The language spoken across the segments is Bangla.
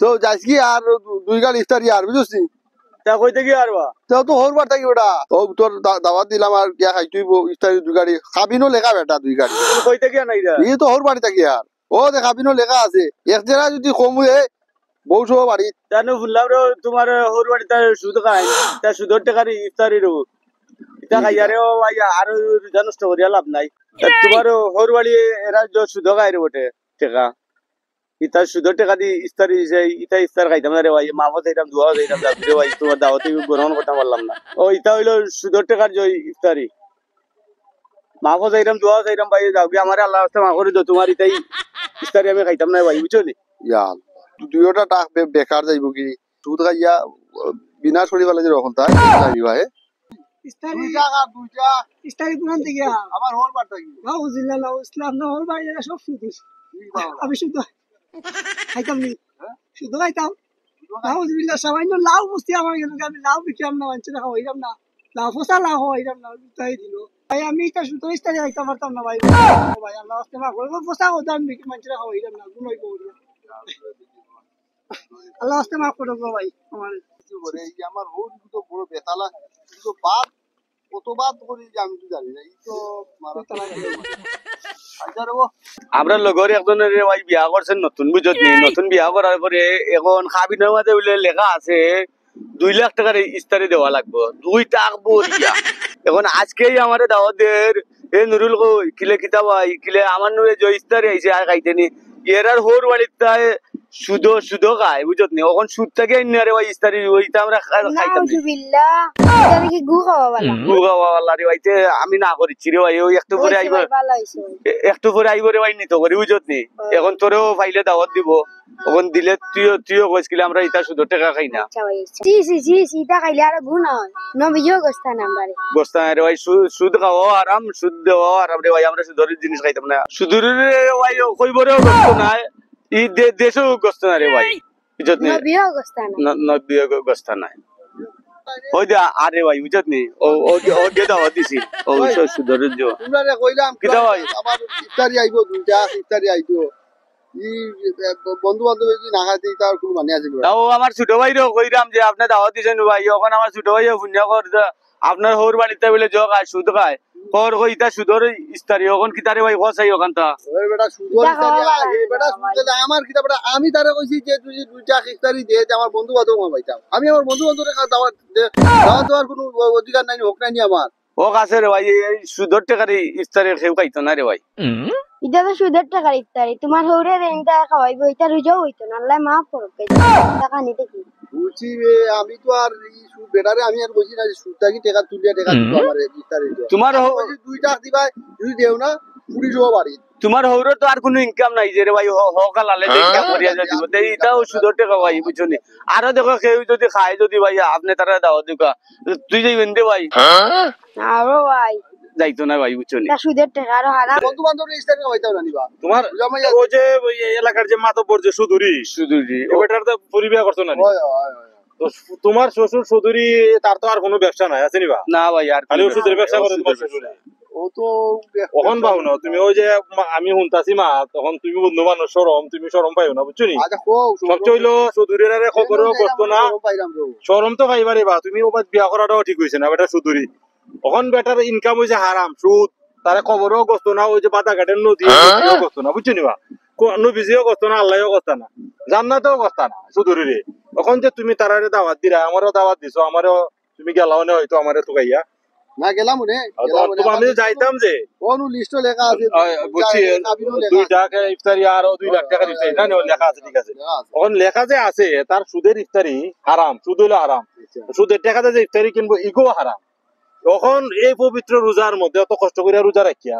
তো যাইস কি আর দুই গাল ইফতারি আর বুঝছি তা কইতে কি আরবা তাও তো হরবার থাকি ওটা ও তোর দাওয়াত দিলাম আর গিয়া খাই তুই ইফতারি দুই গাড়ি খাবিনো লেখা বেটা দুই গাড়ি কইতে কি নাই রে এই তো হরবার থাকি আর ও দে খাবিনো লেখা আছে এক জেলা যদি কম হয়ে বউ সহ বাড়ি জানো বললাম রে তোমার হরবাড়ি তার সুদ খাই তা সুদর টাকার ইফতারি রো এটা খাইয়ারে ভাই আর জানোস তো করিয়া লাভ নাই তোমার হরবাড়ি এরা সুদ খাই রে বটে টাকা ইতা সুদর টাকা দি ইফতারি ইতা ইফতার খাইতাম না রে ভাই মামা যাইতাম দোয়া যাইতাম রে ভাই তোমার দাওয়াতে গ্রহণ করতে পারলাম না ও ইতা হইলো সুদর টাকার জয় ইফতারি মামা যাইতাম দোয়া যাইতাম ভাই যাও কি আমার আল্লাহ রাস্তা মা করে দাও তোমার ইতাই ইফতারি আমি খাইতাম না ভাই বুঝছো নি ইয়া দুইটা টাক বেকার যাইব কি সুদ খাইয়া বিনা সরি ফেলে যে রকম তাই যাইবা হে ইস্তারি দুইটা ইস্তারি কোন থেকে আমার হরবার থাকি নাউজুবিল্লাহ নাউ ইসলাম না হল ভাই এরা সব শুধু আমি শুধু খাইতাম নি শুধু খাইতাম নাউজুবিল্লাহ সামান্য লাউ মুস্তি আমার গেল আমি লাউ বিক্রাম না মানছে না হইরাম না লাউ ফসা লাউ হইরাম না তাই দিল ভাই আমি এটা শুধু ইস্তারি খাইতাম পারতাম না ভাই ভাই আল্লাহ রাস্তা মা করব ফসা ওদাম বিক্রি মানছে না হইরাম না গুনাই করব আল্লাহ রাস্তা মা করব ভাই আমার এই যে আমার রোজ তো বড় বেতালা কিন্তু বাদ কত বাদ করি যে আমি তো জানি না এই তো মারা তালা আমরা লগর একজনের ভাই বিয়া করছেন নতুন বুঝত নি নতুন বিয়া করার পরে এখন খাবিনের মাঝে বলে লেখা আছে 2 লাখ টাকার ইস্তারি দেওয়া লাগবে 2 টাকা বলিয়া এখন আজকেই আমারে দাওয়াতের এ নুরুল কই কিলে কিতা ভাই কিলে আমার নুরে যে ইস্তারি আইছে আর খাইতেনি এরার হোর বাড়িতে সুদ খায় বুঝত নি এখন সুদ থেকে আরে ভাই ইস্তারি ওইটা আমরা খাইতাম নাউজুবিল্লাহ এটা দেখি গু খাওয়ালা রে ভাইতে আমি না করিছি রে ভাই ওই একটু পরে আইব একটু পরে আইব রে ভাই নিত করি বুঝত নি এখন তোরেও ফাইলে দাওয়াত দিব এখন দিলে তুইও কইছিলি আমরা ইটা সুদ টাকা খাই না জি এটা খাইলে আর গু না হয় নবিও গোস্তান আমরা গোস্তা রে ভাই সুদ খাওয়া আরাম সুদ দেওয়া আরাম রে ভাই আমরা সুদের জিনিস খাইতাম না সুদের রে ভাই কইবরেও গোস্ত নাই ই দেশও গোস্ত না রে ভাই বুঝত নি নবিও গোস্তান নবিও গোস্তা নাই ওই দে আরে ভাই বুঝত নি ও গে দাওয়াত দিছি ও সুদের জো তোমরা রে কইলাম কিটা ভাই আমার ইফতারি আইবো দুইটা ইফতারি আইবো বন্ধু বান্ধব যদি না খাইতে তার কোনো মানে আছে তাও আমার ছোট ভাইরও কইরাম যে আপনি দাওয়াত দিছেন ভাই ওখানে আমার ছোট ভাইও পুণ্য কর আপনার হোর বাড়িতে বলে যোগ আয় সুদ খায় কর কইতা সুদর ইস্তারি ওখান কিতারে ভাই কসাই ওখানটা ওই বেটা সুদর ইস্তারি এই বেটা সুদ আমার কিতা বেটা আমি তারে কইছি যে তুই দুইটা ইফতারি দে আমার বন্ধু বান্ধব পাইতাম আমি আমার বন্ধু বান্ধবের দাওয়াত দেওয়ার কোনো অধিকার নাই হোক নাই আমার ও কাছে রে ভাই এই সুদর টাকার ইফতারি খেউ খাইতো না রে ভাই এটা তো সুদের টাকার ইফতারি তোমার হৌরে রেন্টা খাওয়াইবো এটা রুজাও হইতো না আল্লাহ মাফ করুক টাকা নিতে কি বুঝছি আমি তো আর সুদ বেটারে আমি আর বুঝি না সুদটা কি টাকা তুলিয়া টাকা দিব আমার ইফতারি তোমার দুইটা দিবা যদি দেও না পুরি যাওয়া বাড়ি তোমার হৌরে তো আর কোনো ইনকাম নাই যে রে ভাই হকাল আলে ইনকাম করিয়া যাব এইটাও সুদর টাকা ভাই বুঝছনি আরো দেখো কেউ যদি খায় যদি ভাই আপনি তারা দাওয়াত দিবা তুই যাইবেন রে ভাই আরো ভাই যাইতো না ভাই বুঝছনি এটা সুদের টাকা আরো হারাম বন্ধু বান্ধবের ইফতারি খাওয়াইতাও না নিবা তোমার ওই যে ওই এলাকার যে মাতব্বর যে সুদুরি ওটার তো পরিবিয়া করতো না তো তোমার শ্বশুর সুদুরি তার তো আর কোনো ব্যবসা নাই আছে নিবা না ভাই আর খালি ওষুধের ব্যবসা করে তোমার শ্বশুর ও তো কখন পাও না তুমি ওই যে আমি শুনতাছি মা তখন তুমি বন্ধু মানুষ সরম তুমি সরম পাইও না বুঝছো নি সবচেয়ে হইলো সুদুরের আরে খবরও করতো না সরম তো পাইবারে বা তুমি ওবাদ বিয়া করাটাও ঠিক হয়েছে না বেটা সুদুরি তখন বেটার ইনকাম হয়েছে হারাম সুদ তারা খবরও করতো না ওই যে বাতা ঘাটের নদী করতো না বুঝছো নিবা নবীজিও করতো না আল্লাহও করতো না জান্নাতেও করতো না সুদুরিরে তখন যে তুমি তারারে দাওয়াত দিরা আমারও দাওয়াত দিছো আমারও তুমি গেলাও না হয়তো আমারে তো গাইয়া না গেলাম নে আমি যাইতাম যে কোন লিস্ট লেখা আছে বুঝছি 2 টাকা ইফতারি আর 2 লাখ টাকার ইফতারি না লেখা আছে ঠিক আছে এখন লেখা যে আছে তার সুদের ইফতারি হারাম সুদ হলো হারাম সুদের টাকাতে যে ইফতারি কিনবো ইগো হারাম তখন এই পবিত্র রোজার মধ্যে অত কষ্ট করে রোজা রাখিয়া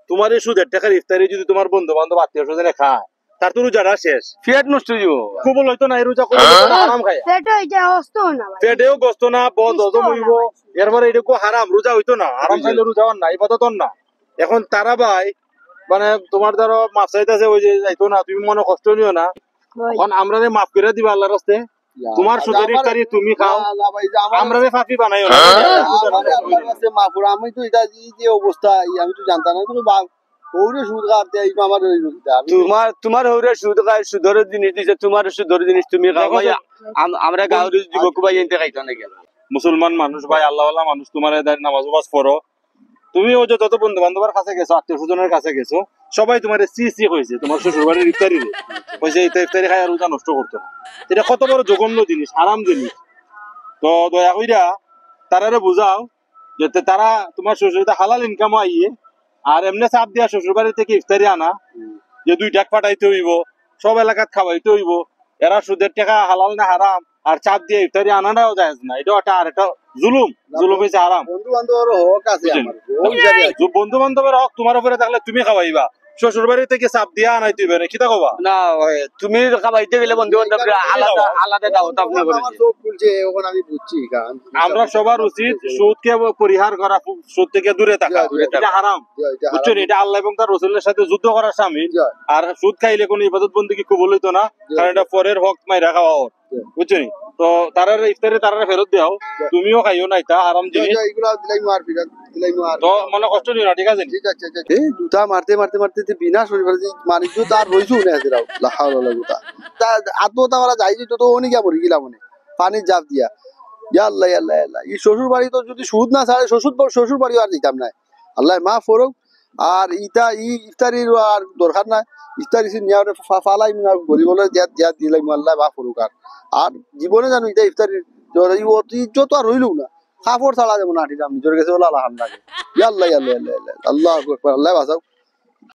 তোমার এই সুদের টাকার ইফতারি যদি তোমার বন্ধু বান্ধব আত্মীয় স্বজনে খায় তার তো রোজাটা শেষ পেট নষ্ট হইব কবল হইতো না এই রোজা হারাম খায় পেটেও গস্ত না বদ হজম হইব এরপরে এটুকু হারাম রোজা হইতো না হারাম খাইলে রোজা না ইবাদত না এখন তারা ভাই মানে তোমার ধরো মাছ চাইতেছে ওই যে যাইতো না তুমি মনে কষ্ট নিও না এখন আমরা মাফ করে দিবা আল্লাহর রাস্তে তোমার সুদের ইফতারি তুমি খাও আমরা ফাঁকি বানাইও না মাফুর আমি তো এটা যে অবস্থা আমি তো জানতাম না ওরে সুদ কাটতে এই আমার ওই রুগীটা আমি তোমার হৌরে সুদ খায় সুদের জিনিস দিছে তোমার সুদের জিনিস তুমি খাও ভাই আমরা গাঁওর যুবক ভাই এনতে খাইতো নাকি মুসলমান মানুষ ভাই আল্লাহওয়ালা মানুষ তোমার নামাজ উপাস পড়ো তুমি ও যে যত বন্ধু বান্ধবের কাছে গেছো আত্মীয় স্বজনের কাছে গেছো সবাই তোমার সি কইছে তোমার শ্বশুর বাড়ির ইফতারি কইছে ইফতারি খাই আর রোজা নষ্ট করতো না এটা কত বড় জঘন্য জিনিস হারাম জিনিস তো দয়া কইরা তারারে বুঝাও যাতে তারা তোমার শ্বশুরটা হালাল ইনকাম আইয়ে আর এমনি চাপ দিয়া শ্বশুর বাড়ি থেকে ইফতারি আনা যে 2 টাকা পাঠাইতে হইব সব এলাকাত খাওয়াইতে হইব এরা সুদের টাকা হালাল না হারাম আর চাপ দিয়ে ইফতারি আনাটাও যায় না এটা একটা আর একটা জুলুম হয়েছে হারাম বন্ধু বান্ধবের হক আছে আমার হক হিসাবে আছে। বন্ধু বান্ধবের হক তোমার উপরে থাকলে তুমি খাওয়াইবা শ্বশুর বাড়ি থেকে চাপ দিয়া আনাইতে হইবে না কিতা কবা না তুমি খাবাইতে গেলে বন্ধু বান্ধব আলাদা আলাদা দাওয়াত আপনি আমার করেন চোখ খুলছে এখন আমি বুঝছি কারণ আমরা সবার উচিত সুদকে পরিহার করা সুদ থেকে দূরে থাকা এটা হারাম বুঝছো নি? এটা আল্লাহ এবং তার রসুলের সাথে যুদ্ধ করার সামিল জয়। আর সুদ খাইলে কোনো ইবাদত বন্দেগী কবুল হইতো না কারণ এটা পরের হক মাইরা খাওয়া ওর বুঝছো নি? তো তারা ইফতারে তারা ফেরত দেও তুমিও খাইও না এটা হারাম জিনিস এইগুলা দিলাই মার ফিরা দিলাই মার তো মনে কষ্ট নিও না ঠিক আছে নি? ঠিক আছে ঠিক আছে এই জুতা মারতে মারতে মারতে বিনা শরীর মারি তো তার রইছু না আসিরাও লা হাওলা জুতা তা আত্মহত্যা করা যায় তো উনি কে মরি গেলাম মনে পানির জাপ দিয়া ইয়া আল্লাহ ইয়া আল্লাহ ইয়া আল্লাহ এই শ্বশুর বাড়ি তো যদি সুদ না ছাড়ে শ্বশুর বাড়ি আর দিতাম না আল্লাহ মাফ করুক আর ইফতারির আর দরকার নাই ইফতারি নিয়ে ফালাই না গরিব বলে দিয়া দিলাই আল্লাহ মাফ করুক আর জীবনে জানো এটা ইফতারির ইজ্জত আর রইল না কাপড় ছাড়া যেমন আঠিলাম নিজের কাছে বলে আল্লাহ লাগে ইয়া আল্লাহ ইয়া আল্লাহ ইয়া আল্লাহ আল্লাহ আকবার আল্লাহ বাঁচাও